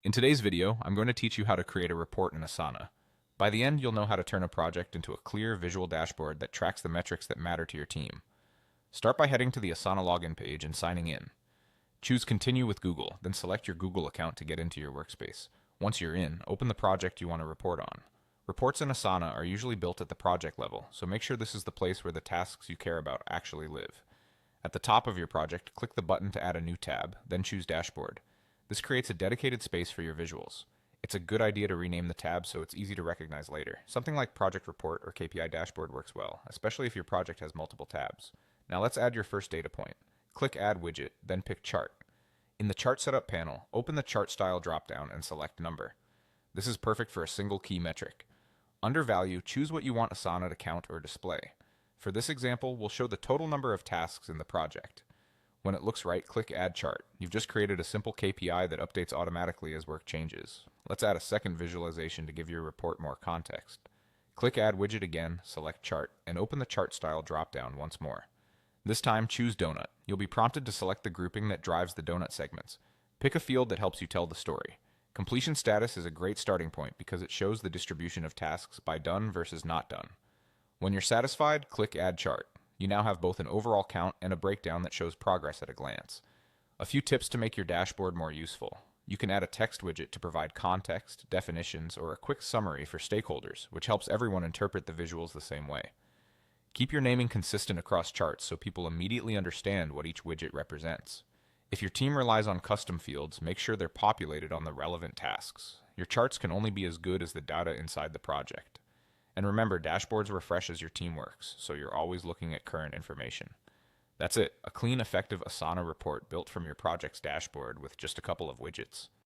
In today's video, I'm going to teach you how to create a report in Asana. By the end, you'll know how to turn a project into a clear visual dashboard that tracks the metrics that matter to your team. Start by heading to the Asana login page and signing in. Choose Continue with Google, then select your Google account to get into your workspace. Once you're in, open the project you want to report on. Reports in Asana are usually built at the project level, so make sure this is the place where the tasks you care about actually live. At the top of your project, click the button to add a new tab, then choose Dashboard. This creates a dedicated space for your visuals. It's a good idea to rename the tab so it's easy to recognize later. Something like Project Report or KPI Dashboard works well, especially if your project has multiple tabs. Now let's add your first data point. Click Add Widget, then pick Chart. In the Chart Setup panel, open the Chart Style dropdown and select Number. This is perfect for a single key metric. Under Value, choose what you want Asana to count or display. For this example, we'll show the total number of tasks in the project. When it looks right, click Add Chart. You've just created a simple KPI that updates automatically as work changes. Let's add a second visualization to give your report more context. Click Add Widget again, select Chart, and open the Chart Style dropdown once more. This time, choose Donut. You'll be prompted to select the grouping that drives the donut segments. Pick a field that helps you tell the story. Completion status is a great starting point because it shows the distribution of tasks by done versus not done. When you're satisfied, click Add Chart. You now have both an overall count and a breakdown that shows progress at a glance. A few tips to make your dashboard more useful. You can add a text widget to provide context, definitions, or a quick summary for stakeholders, which helps everyone interpret the visuals the same way. Keep your naming consistent across charts so people immediately understand what each widget represents. If your team relies on custom fields, make sure they're populated on the relevant tasks. Your charts can only be as good as the data inside the project. And remember, dashboards refresh as your team works, so you're always looking at current information. That's it, a clean, effective Asana report built from your project's dashboard with just a couple of widgets.